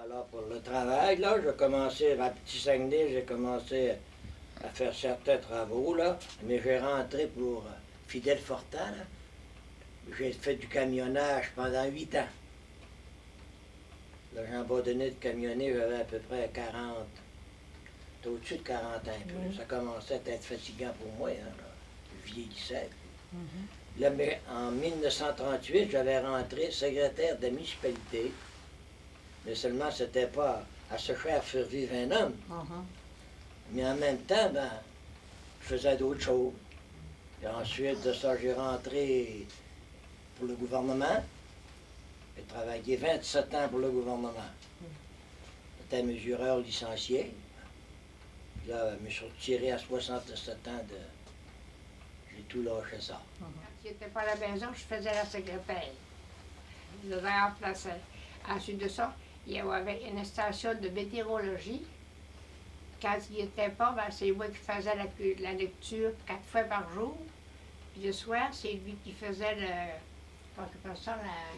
Alors, pour le travail, là, j'ai commencé, à Petit Saguenay, j'ai commencé à faire certains travaux, là, mais j'ai rentré pour Fidèle Fortin, là. J'ai fait du camionnage pendant 8 ans. Là, j'ai abandonné de camionner, j'avais à peu près 40, au-dessus de 40 ans. Puis, ça commençait à être fatigant pour moi, hein, là. Je vieillissais. Là, mais en 1938, j'avais rentré secrétaire de municipalité, mais seulement c'était pas à se faire vivre un homme. Mais en même temps, ben, je faisais d'autres choses. Et ensuite de ça, j'ai rentré pour le gouvernement. J'ai travaillé 27 ans pour le gouvernement. J'étais mesureur licencié. Puis là, je me suis retiré à 67 ans de... J'ai tout lâché ça. Quand il n'était pas à la maison, je faisais la secrétaire. Je le remplaçais. Ensuite de ça, il y avait une station de météorologie. Quand il n'était pas, ben, c'est moi qui faisais la lecture 4 fois par jour. Puis le soir, c'est lui qui faisait Le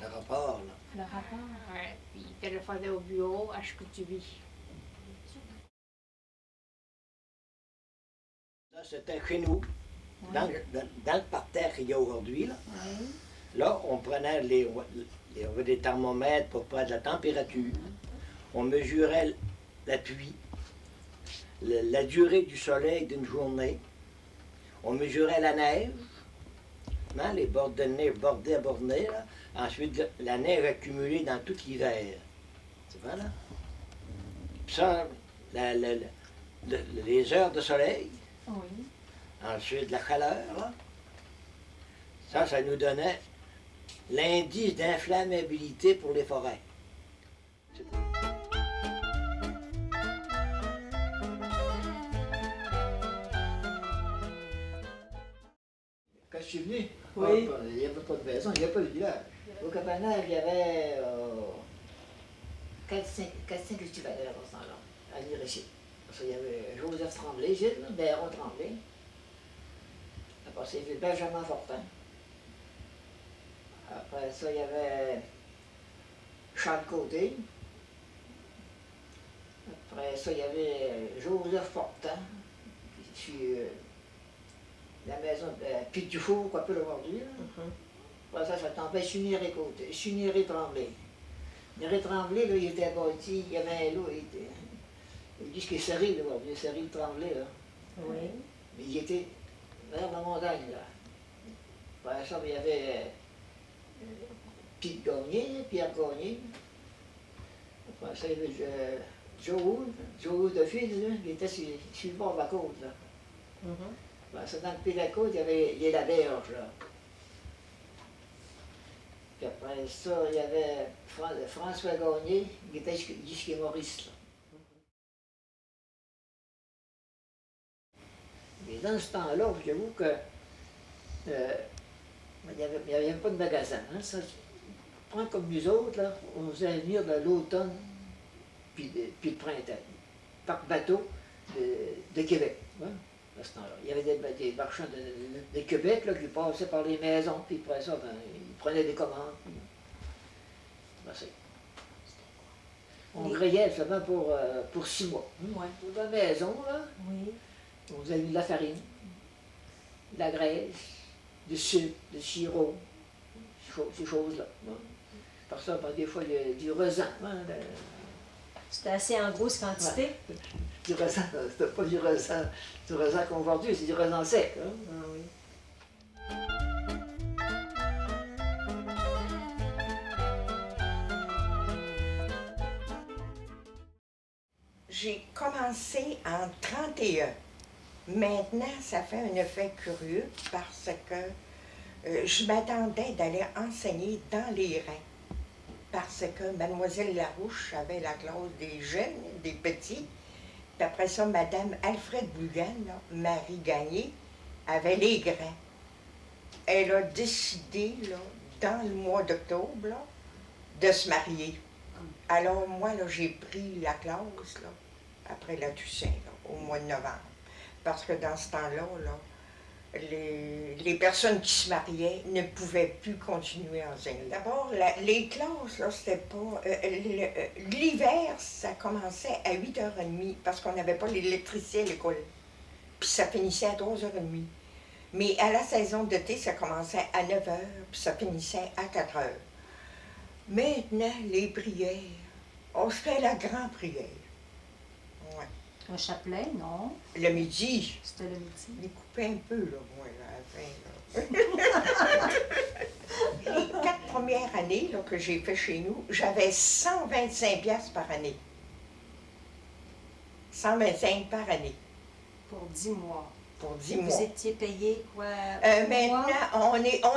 rapport, là. le rapport. Ouais. Puis il téléphonait au bureau à Chicoutimi. Là, c'était chez nous, dans le parterre qu'il y a aujourd'hui, là. Là, on prenait des thermomètres pour prendre la température. On mesurait la pluie, la durée du soleil d'une journée. On mesurait la neige, hein, les bords de neige bordés à bornés, là. Ensuite, la neige accumulée dans tout l'hiver. Tu vois, là? Puis ça, les heures de soleil. Oui. Ensuite, la chaleur, là. Ça nous donnait l'indice d'inflammabilité pour les forêts. Quand je suis venu, Oui. il n'y avait pas de maison, il n'y avait pas de village. Au Capanage, il y avait 4-5 festivals à ce temps-là, à venir ici. Parce qu'il y avait Joseph Tremblay, Gilles, Béron Tremblay. Après ça, il y avait Benjamin Fortin. Après ça, il y avait Charles Côté. Après ça, il y avait Joseph Fortin, qui suit la maison de Pitoufour, qu'on appelle aujourd'hui. Après ça tombait sur Néré Côté, sur Néré Tremblay. Néré Tremblay, là, il était bâti, il y avait un lot, il dit ce qui est serré, là, aujourd'hui, serré le Tremblay, là. Oui. Mais il était vers la montagne, là. Après ça, il y avait Pierre Gagné. Après ça, il y avait Joe de Fils, là, qui était sur le bord de la côte, là. Après ça, dans le pied de la côte, il y avait la berge, là. Puis après ça, il y avait François Gagné, qui était jusqu'à Maurice, là. Et dans ce temps-là, j'avoue que il n'y avait pas de magasin. Hein, ça, prends comme nous autres, là, on faisait venir de l'automne puis le printemps, par bateau de Québec. Hein, à ce temps-là. Il y avait des marchands de Québec là, qui passaient par les maisons, puis après ça, ben, ils prenaient des commandes. Puis, ben, on grillait seulement pour 6 mois. Ouais. Pour la maison, là, Oui. on faisait de la farine, de la graisse, du sucre, du sirop, ces choses-là. Hein. Par ça, ben, des fois, il y a du raisin. Hein, C'était assez en grosse quantité. ouais. Du raisin, c'était pas du raisin comme aujourd'hui, c'est du raisin sec. Hein. Ah oui. J'ai commencé en 31. Maintenant, ça fait un effet curieux parce que je m'attendais d'aller enseigner dans les reins. Parce que Mademoiselle Larouche avait la classe des jeunes, des petits. Puis après ça, Madame Alfred Bugan, là, Marie Gagné, avait les grains. Elle a décidé, là, dans le mois d'octobre, là, de se marier. Alors moi, là, j'ai pris la classe, là, après la Toussaint, là, au mois de novembre. Parce que dans ce temps-là, là, les personnes qui se mariaient ne pouvaient plus continuer à enseigner. D'abord, les classes, là, c'était pas... l'hiver, ça commençait à 8h30 parce qu'on n'avait pas l'électricité à l'école. Puis ça finissait à 3h30. Mais à la saison d'été, ça commençait à 9h, puis ça finissait à 4h. Maintenant, les prières, on fait la grande prière. Ouais. Un chapelet, non? Le midi, C'était le midi. il coupait un peu, là, moi, là, à la fin, là. Les 4 premières années là, que j'ai fait chez nous, j'avais 125 piastres par année. 125 par année, Pour 10 mois. pour 10 Vous mois. étiez payé quoi? Maintenant, on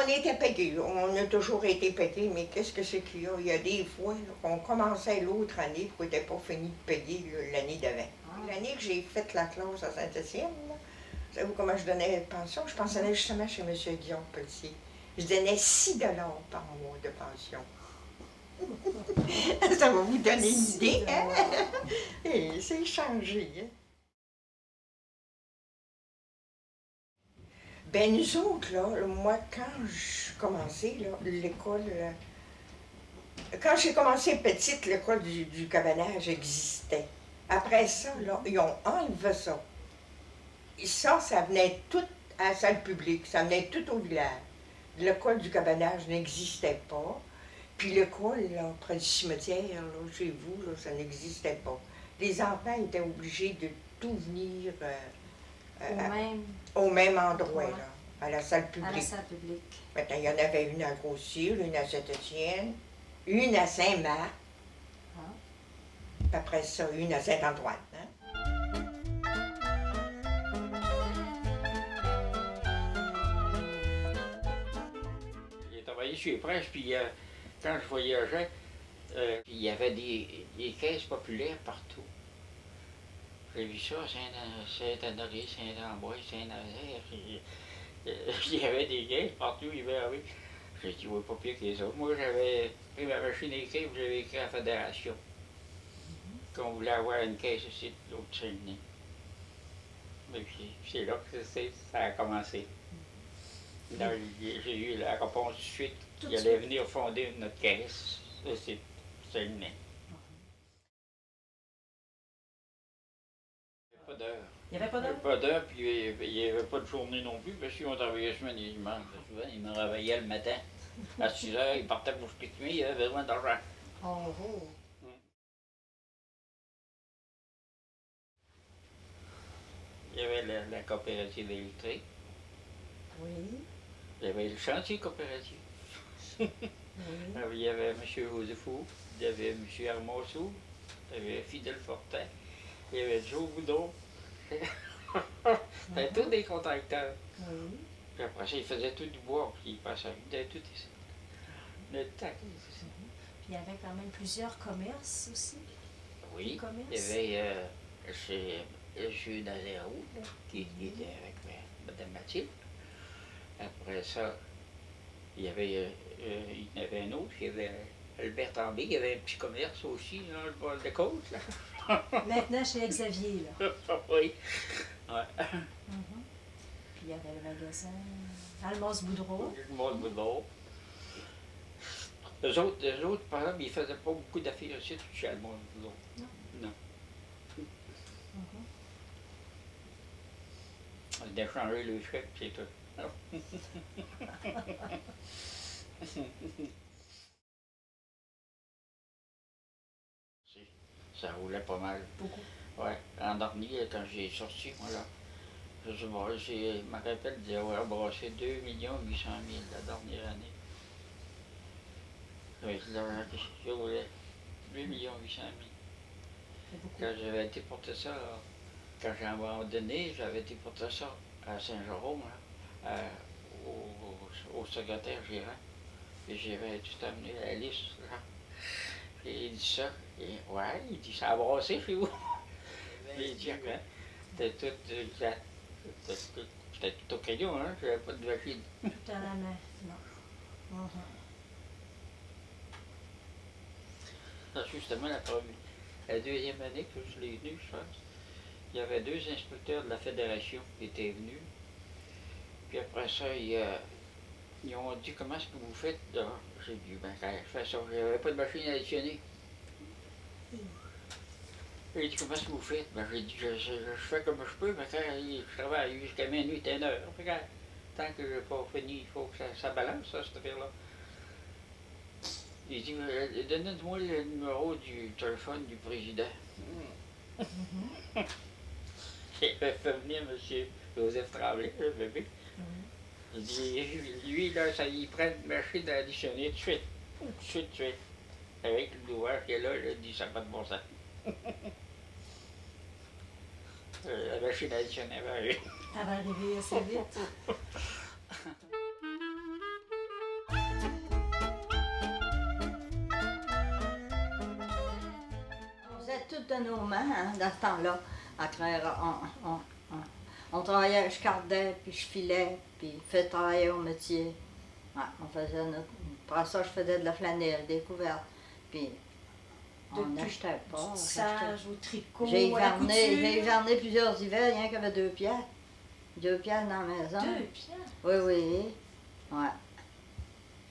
était payés. On a toujours été payés, mais qu'est-ce que c'est qu'il y a? Il y a des fois là, qu'on commençait l'autre année et qu'on n'était pas fini de payer là, l'année d'avant. Ah. L'année que j'ai fait la classe à Saint-Étienne, savez-vous comment je donnais pension? Je pensais justement chez M. Guillaume Pelletier. Je donnais 6 $ par mois de pension. Ça va vous donner une idée, hein? Et c'est changé, hein? Ben nous autres, là, moi, quand j'ai commencé, là, l'école... quand j'ai commencé petite, l'école du cabanage existait. Après ça, là, ils ont enlevé ça. Et ça venait tout à la salle publique, ça venait tout au village. L'école du cabanage n'existait pas. Puis l'école, là, près du cimetière, là, chez vous, là, ça n'existait pas. Les enfants étaient obligés de tout venir au même endroit, là, à la salle publique. À la salle publique. Maintenant, il y en avait une à Grossille, une à Saint-Étienne, une à Saint-Marc, Ah. puis après ça, une à Saint-Antoine. Hein? J'ai travaillé chez les presse, puis quand je voyageais, il y avait des caisses populaires partout. J'ai vu ça à Saint-Honoré, Saint-Ambroise, Saint-Nazaire. Il y avait des caisses partout, il y avait, oui. J'ai dit, oui, pas pire que les autres. Moi, j'avais pris ma machine à écrire, j'avais écrit à la Fédération qu'on voulait avoir une caisse aussi de l'autre Saint-Denis. Et puis, c'est là que ça a commencé. Là, j'ai eu la réponse tout de suite qu'il allait venir fonder notre caisse. C'est Saint-Denis. Pas d'heure. Il n'y avait pas Il n'y d'heure? avait pas d'heure, puis il n'y avait pas de journée non plus, parce qu'on travaillait semaine et dimanche. Souvent, il me réveillait le matin. À 6 heures, il partait pour se nuit, il avait besoin d'argent. Oh, oh. Il y avait la coopérative électrique, Oui. il y avait le chantier coopératif. Oui. Il y avait M. Joseph-Fou, il y avait M. Hermoso, il y avait Fidel Fortin, il y avait Joe Boudreau. C'était tous des contracteurs. Oui. Puis après ça, ils faisaient tout du bois, puis ils passaient tout ici. Le tac. Puis il y avait quand même plusieurs commerces aussi. Oui, Des commerces. il y avait chez M. Nazero, qui était avec Mme Mathilde. Après ça, il y avait un autre, il y avait Albert Tambay, il y avait un petit commerce aussi, dans le bord de côte. Là. Maintenant, chez Xavier, là. Oui. Ouais. Puis il y avait le magasin Almos Boudreau. Le monde Boudreau. Eux autres, par exemple, ils ne faisaient pas beaucoup d'affaires ici chez Almos Boudreau. Non. On a changé le chèque, c'est tout. Ça roulait pas mal. Beaucoup. Ouais, en dernier, quand j'ai sorti, moi là, je me rappelle d'avoir brassé 2 800 000 la dernière année. Oui, je roulais 2 800 000. C'est beaucoup. Quand j'avais été porter ça, là, quand j'ai abandonné, j'avais été porter ça à Saint-Jérôme, là, au secrétaire gérant. Et j'avais tout amené la liste, là. Et il dit ça, et ouais, il dit ça a brassé chez vous. Il dit, hein, c'était tout au crayon, hein, j'avais pas de machine. Tout à la main, non. Là, justement, la deuxième année que je l'ai venu, je pense, il y avait 2 inspecteurs de la fédération qui étaient venus. Puis après ça, ils ont dit comment est-ce que vous faites là? J'ai dit, ben quand je fais ça, j'avais pas de machine à additionner. Il dit, comment est-ce que vous faites? Ben, j'ai dit, je fais comme je peux, mais quand je travaille jusqu'à minuit, 1h. Fait que, tant que je n'ai pas fini, il faut que ça balance, ça, cette affaire-là. Il dit, donnez-moi le numéro du téléphone du président. Il avait fait venir M. Joseph Tremblay, le bébé. Il dit, lui, là, ça y prend une machine à additionner tout de suite. Tout de suite, tout de suite. Avec l'ouvrage qui est là, il dit, ça n'a pas de bon sens. La machine à additionner va arriver. Elle va arriver assez vite. On faisait tout de nos mains, hein, dans ce temps-là. Après, on travaillait, je cardais, puis je filais, puis je faisais travailler au métier. Ouais, on faisait notre... Après ça, je faisais de la flanelle, des couvertes. Puis on n'achetait pas. Du tissage, au tricot, J'ai à la couture. hiverné plusieurs hivers, rien qu'il y avait 2 pièces. 2 pièces dans la maison. 2 pièces? Oui, oui. Ouais.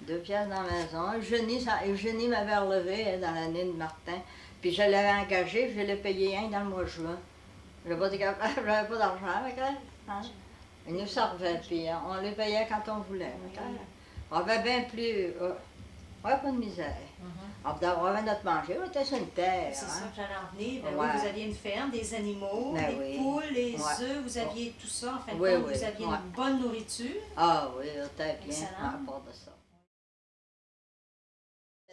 2 pièces dans la maison. Eugénie m'avait relevé dans l'année de Martin. Puis je l'avais engagé, je l'ai payé un dans le mois de juin. J'avais pas d'argent avec elle. Hein? Il nous servait, puis on les payait quand on voulait. On avait bien plus... on n'avait pas de misère. On avait notre manger, on était sur une terre. C'est hein? ça que j'allais en venir. Ben Ouais. oui, vous aviez une ferme, des animaux, Ben des oui. poules, les Ouais. œufs, vous aviez tout ça. En fin de Oui, compte, oui. vous aviez Ouais. une bonne nourriture. Ah oui, c'était bien Excellent. à part de ça.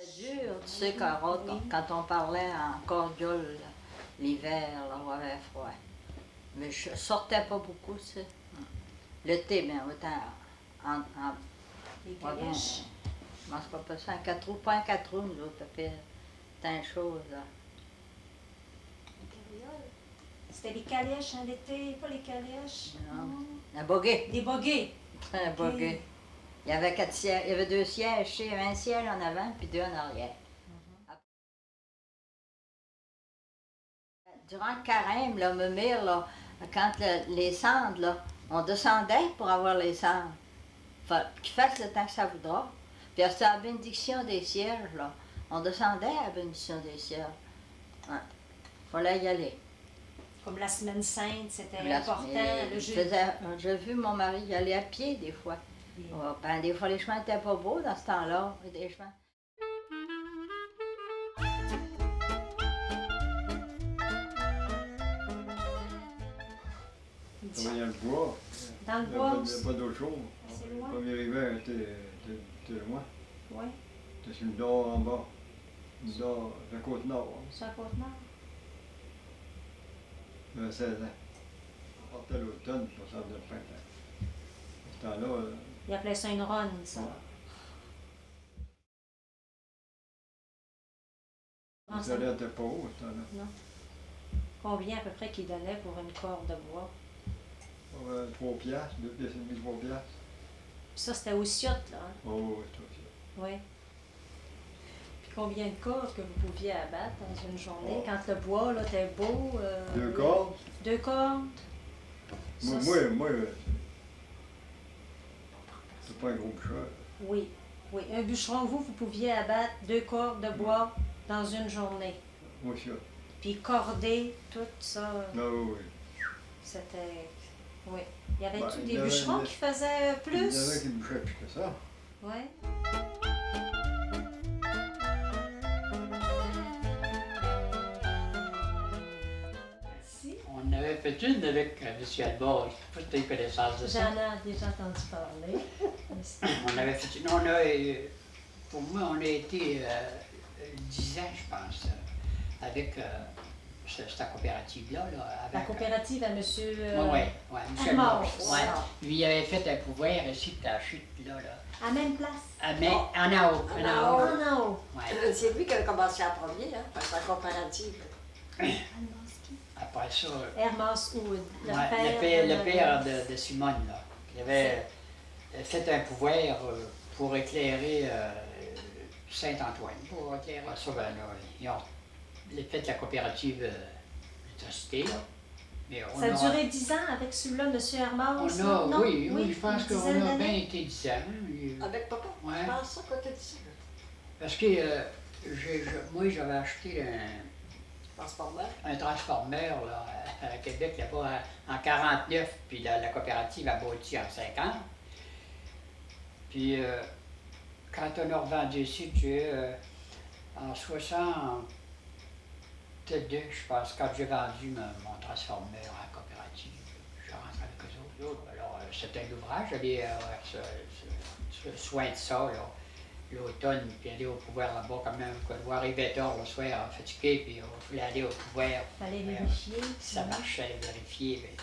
C'était dur, tu sais, Carotte, Oui. quand on parlait en cordial l'hiver, là, on avait froid. Mais je sortais pas beaucoup, tu sais. L'été, bien, autant en Les ouais, calèches. je mange pas ça, en 4 roues, pas en 4 roues, nous autres, ça fait tant de choses, là. C'était les calèches en été, pas les calèches. Non. Un boguet, Des boguets. un boguet. Il y avait 4 sièges, il y avait 2 sièges, tu sais, il y avait un siège en avant, puis 2 en arrière. Durant le carême, là, me mire, là, quand les cendres, là, on descendait pour avoir les cendres. Qu'il fasse le temps que ça voudra. Puis c'était la bénédiction des cierges, là. On descendait à la bénédiction des cierges. Il fallait y aller. Comme la semaine sainte, c'était La- important. mais Le je jeudi. J'ai vu mon mari y aller à pied des fois. Ben, des fois, les chemins n'étaient pas beaux dans ce temps-là. Des chemins. Travaillait dans le bois. Dans le Il n'y bois a aussi. pas d'eau chaude. C'est Le loin. premier hiver était loin. Oui, C'était sur le nord en bas. Le nord, la côte nord. sur la Côte-Nord. J'avais 16 ans. On partait l'automne pour s'en venir le printemps. À ce temps-là, Il appelait ça une ronde, ça. le salaire n'était pas haut à ce temps-là. Combien à peu près qu'il donnait pour une corde de bois? 3 piastres, 2 pièces et demie, 3 piastres. Puis ça, c'était au ciotte, là. Hein? Oh, oui, c'est aussi. Oui. Puis combien de cordes que vous pouviez abattre dans une journée? Oh. Quand le bois, là, était beau? 2 cordes. 2 cordes? Moi, Ça, moi, c'est pas un gros bûcheur. Oui, oui. Un bûcheron, vous pouviez abattre 2 cordes de bois dans une journée. Moi, ça. Puis corder, tout ça, Ah oui, oui. c'était... Oui. Il y avait-tu Ben, il des y avait- bûcherons qui faisaient Il y en avait plus? qui bûchaient plus que ça. Oui. On avait fait une avec M. Albor, je sais pas si tu as connaissance de ça. J'en ai déjà entendu parler. On avait fait une. Pour moi, on a été 10 ans, je pense, avec cette coopérative-là. Avec, La coopérative à monsieur... Oui, M. Mort. Albor. Ouais. Lui, il avait fait un couvert ici, de la chute, là. À même place. Mais en haut. En haut. Ouais. C'est lui qui a commencé à premier, hein, par sa coopérative. Après ça, Hermas Wood, le ouais, le père de... de Simone, là, il avait fait un couvert pour éclairer Saint-Antoine. Pour éclairer ça, ben là, ils ont fait la coopérative d'électricité, là. Mais on Ça a a- duré 10 ans avec celui-là, M. Hermos? On a, non? oui, je pense une qu'on dizaine a bien d'années? été 10 ans. Avec papa? Ouais. Je pense ça quand t'as dit ça. Parce que moi, j'avais acheté un transformeur là, à Québec, là-bas, en 49, puis la coopérative a bâti en 50. Puis, quand on a revendu ici, en 62, je pense, quand j'ai vendu mon transformeur à la coopérative, je rentre avec eux autres. Alors, c'était l'ouvrage, j'allais soin de ça, là, l'automne, puis aller au couvert là-bas, quand même, on arrivait tard le soir, fatigué, puis on voulait aller au couvert. Fallait vérifier. Si ça marchait, vérifier. Mais...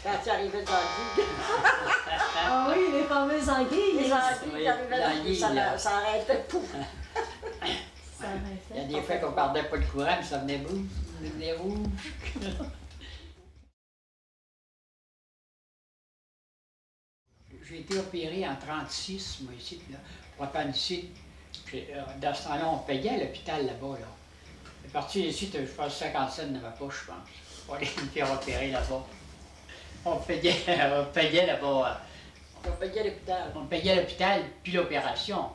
Quand tu arrivais dans le Ah oui, les fameuses anguilles. les Oui, anguilles, t'arrivais dans le l'anguille, ça là. ça arrêtait tout. Ça aurait Il y a fait. des fois qu'on perdait pas le courant, mais ça venait rouge. Ça venait rouge. J'ai été opéré en 36, moi, ici, là, pour appendicite. Puis, dans ce temps-là, on payait à l'hôpital là-bas. Là. Je suis parti ici, je pense 50 cents dans ma poche, je pense, pour aller me faire opérer là-bas. On payait là-bas. On payait l'hôpital. On payait l'hôpital, puis l'opération.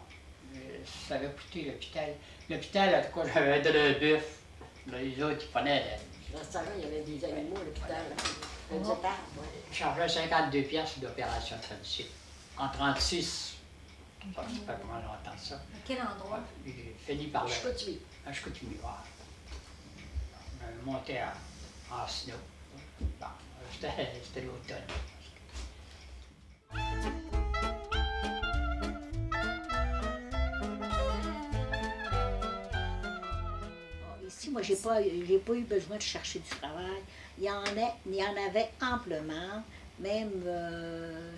Ça avait coûté l'hôpital. L'hôpital, en tout cas, j'avais donné un bœuf. Là, les autres, ils prenaient. Dans ce temps-là, il y avait des animaux à l'hôpital. Des étables, ouais. Ils chargeaient 52 piastres d'opération de transit. En 36, je ne sais pas comment on entend ça. À quel endroit? Il finit par Je là. continue. À Chicoutimi, on montait en snow. Bon, c'était l'automne. Ici, moi, j'ai pas eu besoin de chercher du travail. Il y en avait amplement. Même,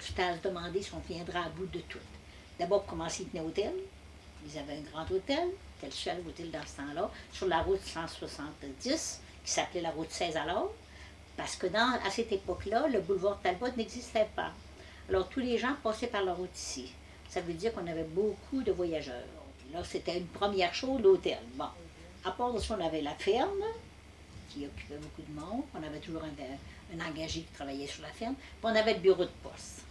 j'étais à se demander si on viendrait à bout de tout. D'abord, pour commencer, ils tenaient hôtel. Ils avaient un grand hôtel. C'était le seul hôtel dans ce temps-là, sur la route 170, qui s'appelait la route 16 alors. Parce que à cette époque-là, le boulevard Talbot n'existait pas. Alors, tous les gens passaient par la route ici. Ça veut dire qu'on avait beaucoup de voyageurs. Là, c'était une première chose, l'hôtel. Bon. À part de ça, on avait la ferme, qui occupait beaucoup de monde. On avait toujours un engagé qui travaillait sur la ferme. Puis on avait le bureau de poste.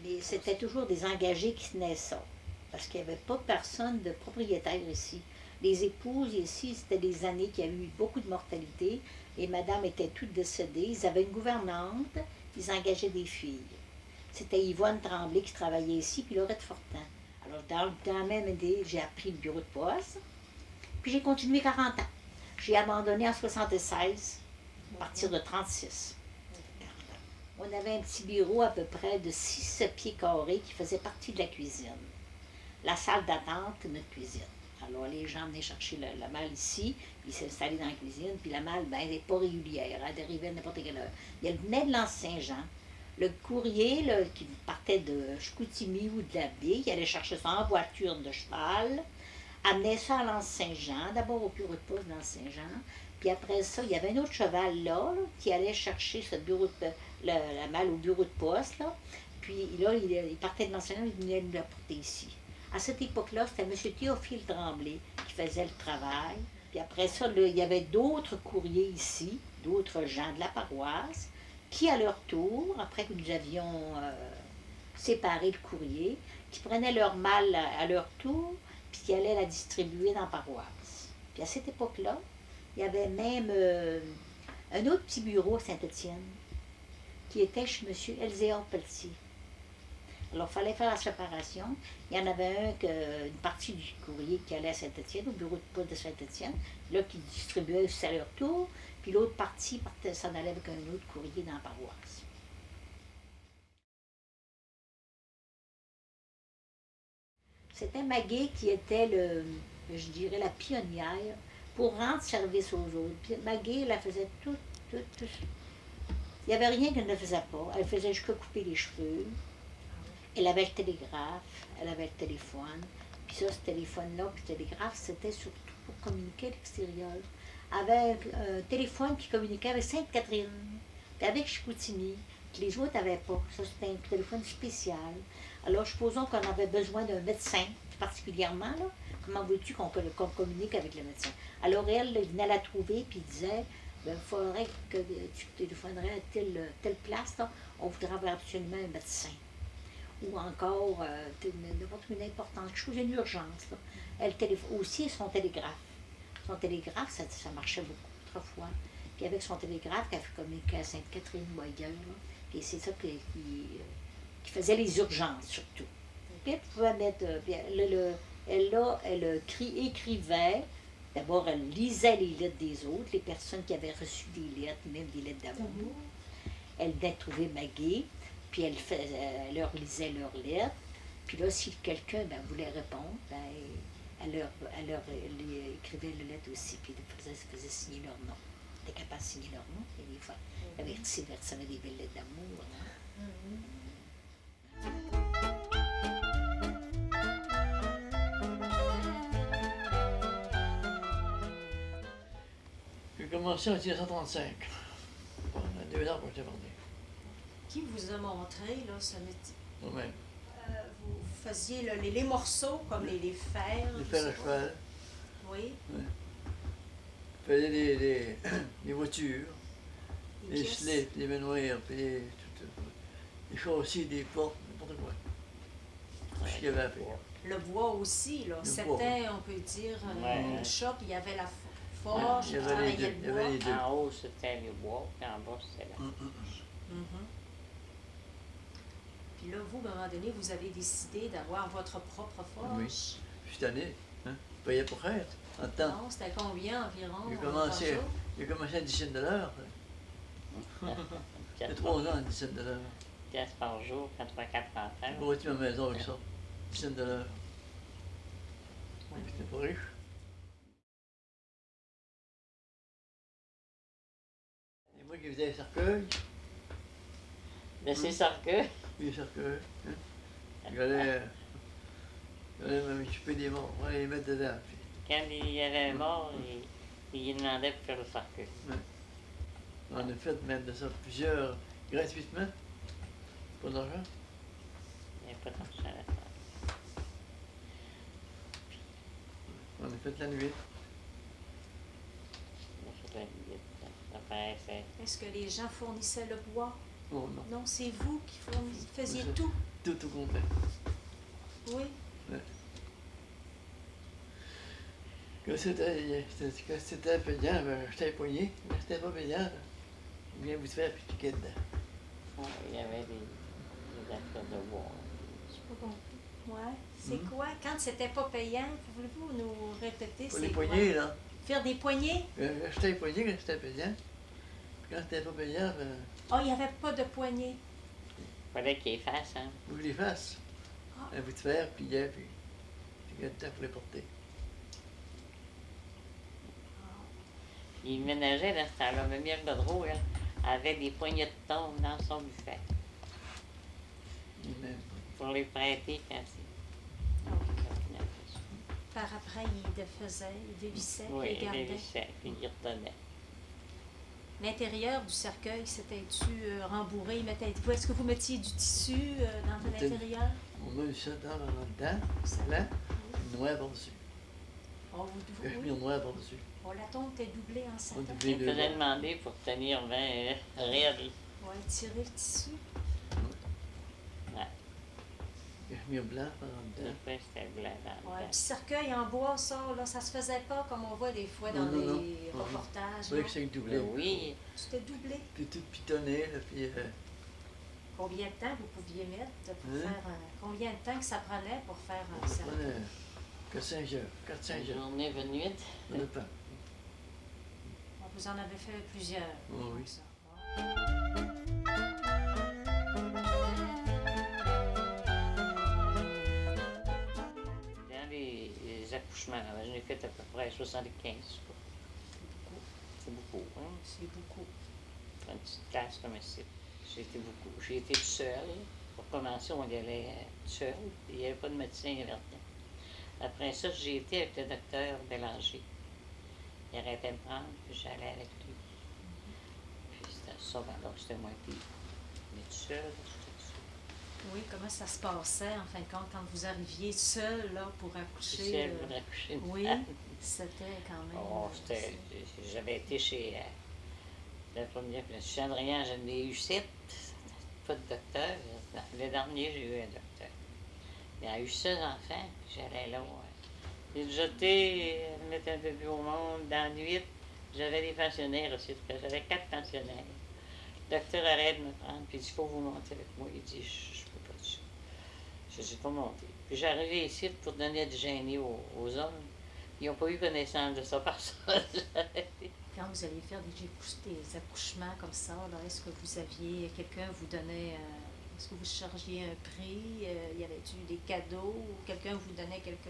Mais c'était toujours des engagés qui tenaient ça. Parce qu'il n'y avait pas personne de propriétaire ici. Les épouses ici, c'était des années qu'il y a eu beaucoup de mortalité. Et madame était toute décédée. Ils avaient une gouvernante. Ils engageaient des filles. C'était Yvonne Tremblay qui travaillait ici, puis Laurette Fortin. Alors, dans la même année, j'ai appris le bureau de poste. Puis j'ai continué 40 ans. J'ai abandonné en 76, à partir de 36. On avait un petit bureau à peu près de 6 pieds carrés qui faisait partie de la cuisine. La salle d'attente, notre cuisine. Alors les gens venaient chercher la malle ici, puis ils s'installaient dans la cuisine, puis la malle, ben, elle n'est pas régulière, elle arrivait à n'importe quelle heure. Elle venait de l'Anse-Saint-Jean. Le courrier là, qui partait de Chicoutimi ou de la baie, il allait chercher ça en voiture de cheval, amenait ça à l'Anse-Saint-Jean, d'abord au bureau de poste de l'Anse-Saint-Jean, puis après ça, il y avait un autre cheval là, qui allait chercher ce bureau la malle au bureau de poste, là. Puis là, il partait de l'Anse-Saint-Jean, il venait nous l'apporter ici. À cette époque-là, c'était M. Théophile Tremblay qui faisait le travail. Puis après ça, là, il y avait d'autres courriers ici, d'autres gens de la paroisse, qui, à leur tour, après que nous avions séparé le courrier, qui prenaient leur malle à leur tour, puis qui allaient la distribuer dans la paroisse. Puis à cette époque-là, il y avait même un autre petit bureau à Saint-Étienne, qui était chez M. Elzéar Pelletier. Alors, il fallait faire la séparation. Il y en avait une partie du courrier qui allait à Saint-Étienne, au bureau de poste de Saint-Étienne, là, qui distribuait aussi à leur tour, puis l'autre partie s'en allait avec un autre courrier dans la paroisse. C'était Maguet qui était, je dirais, la pionnière pour rendre service aux autres. Puis Maguet, elle faisait tout. Il n'y avait rien qu'elle ne faisait pas. Elle faisait jusqu'à couper les cheveux. Elle avait le télégraphe, elle avait le téléphone. Puis ça, ce téléphone-là, puis le télégraphe, c'était surtout pour communiquer à l'extérieur. Avec un téléphone qui communiquait avec Sainte-Catherine, puis avec Chicoutimi, que les autres n'avaient pas. Ça, c'était un téléphone spécial. Alors, supposons qu'on avait besoin d'un médecin, particulièrement, là, Comment veux-tu qu'on communique avec le médecin? Alors elle, il venait la trouver, puis il disait, ben, il faudrait que tu téléphonerais à telle place, là, on voudrait avoir absolument un médecin. Ou encore, une importante chose, une urgence. Là. Elle aussi son télégraphe. Son télégraphe, ça marchait beaucoup autrefois. Puis avec son télégraphe, elle communiquait à Sainte-Catherine ou ailleurs. Puis c'est ça qui faisait les urgences, surtout. Puis elle pouvait mettre... elle écrivait. D'abord, elle lisait les lettres des autres, les personnes qui avaient reçu des lettres, même des lettres d'amour. Elle venait trouver Maggie, puis elle leur lisait leurs lettres. Puis là, si quelqu'un voulait répondre, elle leur écrivait les lettres aussi, puis elle faisait signer leur nom. Elle était capable de signer leur nom, et des fois, elle recevait des belles lettres d'amour. J'ai commencé en 1935. On a 2 ans pour te parler. Qui vous a montré là, ce métier? Moi-même. Vous faisiez là, les morceaux comme les fers. Les fers à cheval. Oui. Ouais. Je faisais les voitures, les pièces. slips, les manoirs, puis les châssis, des portes, n'importe quoi. Tout ce qu'il y avait à faire. Le bois aussi, là. C'était, on peut dire, une shop, il y avait la forge, il y il avait les travaillait deux, le il y bois. avait les deux. En haut, c'était le bois, puis en bas, c'était la... Puis là, vous, à un moment donné, vous avez décidé d'avoir votre propre forge. Oui. Puis cette année, hein, je payais pour faire, en temps. Non, c'était combien environ? J'ai commencé à 10 cents de l'heure. J'ai 3 ans à 10 cents de l'heure. pièces par jour, 84 enfants. J'ai bâti ma maison avec ça. 10 cents de l'heure. J'étais pas riche. C'est moi qui faisais les cercueils. De ces cercueils. Les cercueils. Hein. J'allais m'occuper des morts, on allait les mettre dedans. Puis... Quand il y avait un mort, il demandait pour faire le cercueil. Ouais. On a fait même de ça plusieurs gratuitement. Pas d'argent. Il n'y avait pas d'argent à la fin. On a fait la nuit. On a fait la nuit. Ça paraissait. Est-ce que les gens fournissaient le bois? Oh non. Non, c'est vous qui faisiez C'est- tout. Tout au complet. Oui. Ouais. Quand c'était payant, ben, j'étais poigné. Quand c'était pas payant, là, viens vous faire puis piquer dedans. Ouais, il y avait des affaires de bois. Je sais pas compris. Ouais. C'est Hmm. quoi? Quand c'était pas payant, voulez-vous nous répéter? Pour c'est les quoi? poignées, là. Faire des poignées? J'étais poigné quand c'était payant. Puis quand c'était pas payant, ben, Oh, il n'y avait pas de poignées. Il fallait qu'il les fasse, hein. faut que je les fasse. Ah. Un bout de fer, puis il y a, puis il y a de temps pour les porter. Il ménageait dans ce temps-là. Même Miel Godreau, là, avait des poignées de thon dans son buffet Lui-même. pour les prêter quand c'est. Par après, il défaisait, il dévissait, Oui, il il gardait. dévissait, puis il redonnait. L'intérieur du cercueil, c'était-tu rembourré? Est-ce que vous mettiez du tissu dans C'était- l'intérieur? On met ça dedans, Ça- blanc, puis noir par-dessus. Oh, Le chemise oui. noir par-dessus. Oh, la tombe était doublée en On satin. doublait Il me deux faisait bords. demander pour tenir bien raide. Ouais, tirer le tissu. Le chemise blanc par dedans. Après, c'était blanc dans Ouais, le un petit cercueil en bois, ça, là, ça se faisait pas comme on voit des fois dans Non, non, non. les Non. reportages. C'est vrai non? que c'est doublé. Oui, C'était doublé. Puis tout pitonné, là, puis Combien de temps vous pouviez mettre pour Hein? faire combien de temps que ça prenait pour faire un ça cercueil? prenait 4-5 heures. 4-5 une heures. journée venue. Ça dépend. Vous en avez fait plusieurs. Oh, oui. comme ça. Dans les accouchements, j'en ai fait à peu près 75. C'est beaucoup, hein? C'est beaucoup. Une petite place comme ici. J'ai été beaucoup. J'ai été toute seule. Pour commencer, on y allait toute seule. Il n'y avait pas de médecin, il n'y avait rien. Après ça, j'ai été avec le docteur Bélanger. Il arrêtait de me prendre, puis j'allais avec lui. Puis c'était ça, ben là, c'était moins pire. Mais toute seule, j'étais toute seule. Oui, comment ça se passait, en fin de compte, quand vous arriviez seul, là, pour accoucher? Seule pour accoucher une Oui, femme. c'était quand même... Oh, j'avais été chez la première, chez Adrien, j'en ai eu 7. Pas de docteur. Le dernier, j'ai eu un docteur. Il y a eu 16 enfants, puis j'allais là. J'ai jeté, mettre un bébé au monde dans la nuit. J'avais des pensionnaires aussi, j'avais 4 pensionnaires. Le docteur arrête de me prendre, puis il dit, il faut vous monter avec moi. Il dit, je peux pas du tout. Je ne suis pas montée. Puis j'arrivais ici pour donner du génie aux hommes. Ils n'ont pas eu connaissance de ça personne. Quand vous alliez faire des accouchements comme ça, est-ce que vous aviez, quelqu'un vous donnait, est-ce que vous chargiez un prix, y avait-tu des cadeaux, ou quelqu'un vous donnait quelque...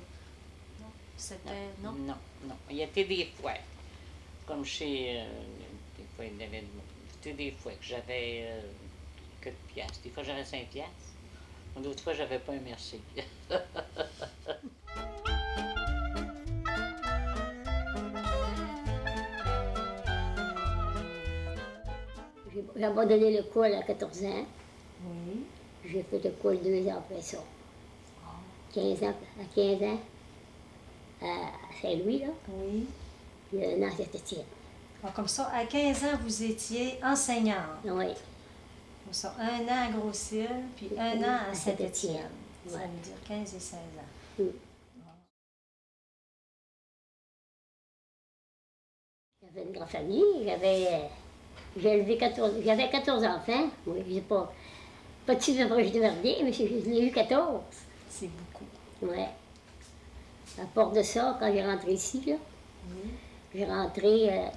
Non? C'était... Non? Non, non. Il y était des fois, comme chez... des fois, il y avait... C'était des fois que j'avais quelques piastres. Des fois, j'avais 5 piastres. D'autres fois, j'avais pas un merci. J'ai abandonné l'école à 14 ans. Oui. J'ai fait l'école 2 ans après ça. 15 ans, à 15 ans, à Saint-Louis, là. Oui. Puis 1 an à Saint-Étienne. Alors, comme ça, à 15 ans, vous étiez enseignante. Oui. Comme ça, 1 an à Gros-Île, puis 1 an à Saint-Étienne. Ça Ouais. veut dire 15 et 16 ans. Mm. J'avais une grande famille, j'ai élevé 14, j'avais 14 enfants. Oui, j'ai pas de fils de proche de Verdier, mais je l'ai eu 14. C'est beaucoup. Ouais. À part de ça, quand j'ai rentré ici, là, Oui. j'ai rentré,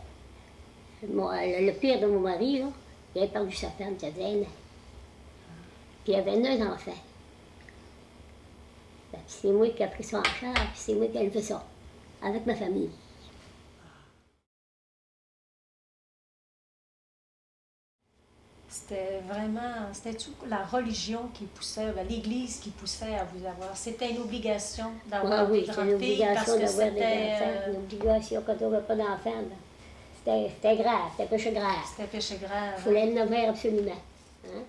le pire de mon mari, là, il avait perdu sa femme, il avait 1 an. Puis il avait 9 enfants. Fait que c'est moi qui ai pris ça en charge, puis c'est moi qui ai élevé ça, avec ma famille. C'était vraiment, c'était-tu la religion qui poussait, l'Église qui poussait à vous avoir? C'était une obligation d'avoir Oui, des c'est une grandes filles parce obligation que d'avoir des c'était... enfants. Une obligation quand on n'avait pas d'enfants. C'était grave, c'était péché grave. C'était péché grave. Il fallait le nourrir absolument. Hein?